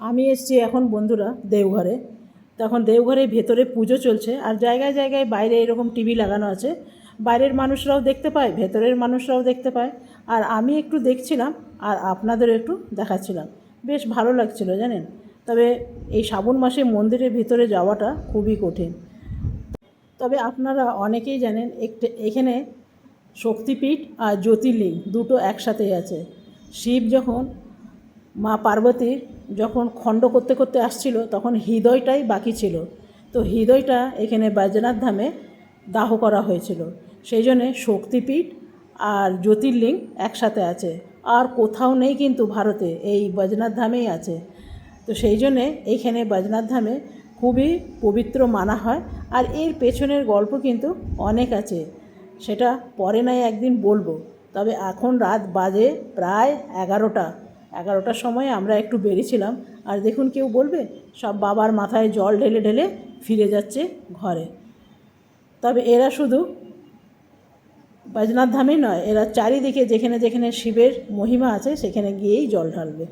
আমি এসেছি এখন বন্ধুরা দেওঘরে। তখন দেওঘরের ভেতরে পুজো চলছে, আর জায়গায় জায়গায় বাইরে এরকম টিভি লাগানো আছে। বাইরের মানুষরাও দেখতে পায়, ভেতরের মানুষরাও দেখতে পায়। আর আমি একটু দেখছিলাম আর আপনাদেরও একটু দেখাচ্ছিলাম। বেশ ভালো লাগছিল জানেন। তবে এই শ্রাবণ মাসে মন্দিরের ভিতরে যাওয়াটা খুবই কঠিন। তবে আপনারা অনেকেই জানেন এখানে শক্তিপীঠ আর জ্যোতির্লিঙ্গ দুটো একসাথেই আছে। শিব যখন মা পার্বতীর যখন খণ্ড করতে করতে আসছিল তখন হৃদয়টাই বাকি ছিল। তো হৃদয়টা এখানে বৈদ্যনাথ ধামে দাহ করা হয়েছিল। সেই জন্যে শক্তিপীঠ আর জ্যোতির্লিঙ্গ একসাথে আছে। আর কোথাও নেই কিন্তু ভারতে, এই বৈদ্যনাথ ধামেই আছে। তো সেই জন্যে এইখানে বৈদ্যনাথ ধামে খুবই পবিত্র মানা হয়। আর এর পেছনের গল্প কিন্তু অনেক আছে, সেটা পরে নয় একদিন বলবো। তবে এখন রাত বাজে প্রায় 11টার সময় আমরা একটু বেরিয়েছিলাম। আর দেখুন, কেউ বলবে সব বাবার মাথায় জল ঢেলে ঢেলে ফিরে যাচ্ছে ঘরে। তবে এরা শুধু বৈদ্যনাথ ধামেই নয়, এরা চারিদিকে যেখানে যেখানে শিবের মহিমা আছে সেখানে গিয়েই জল ঢালবে।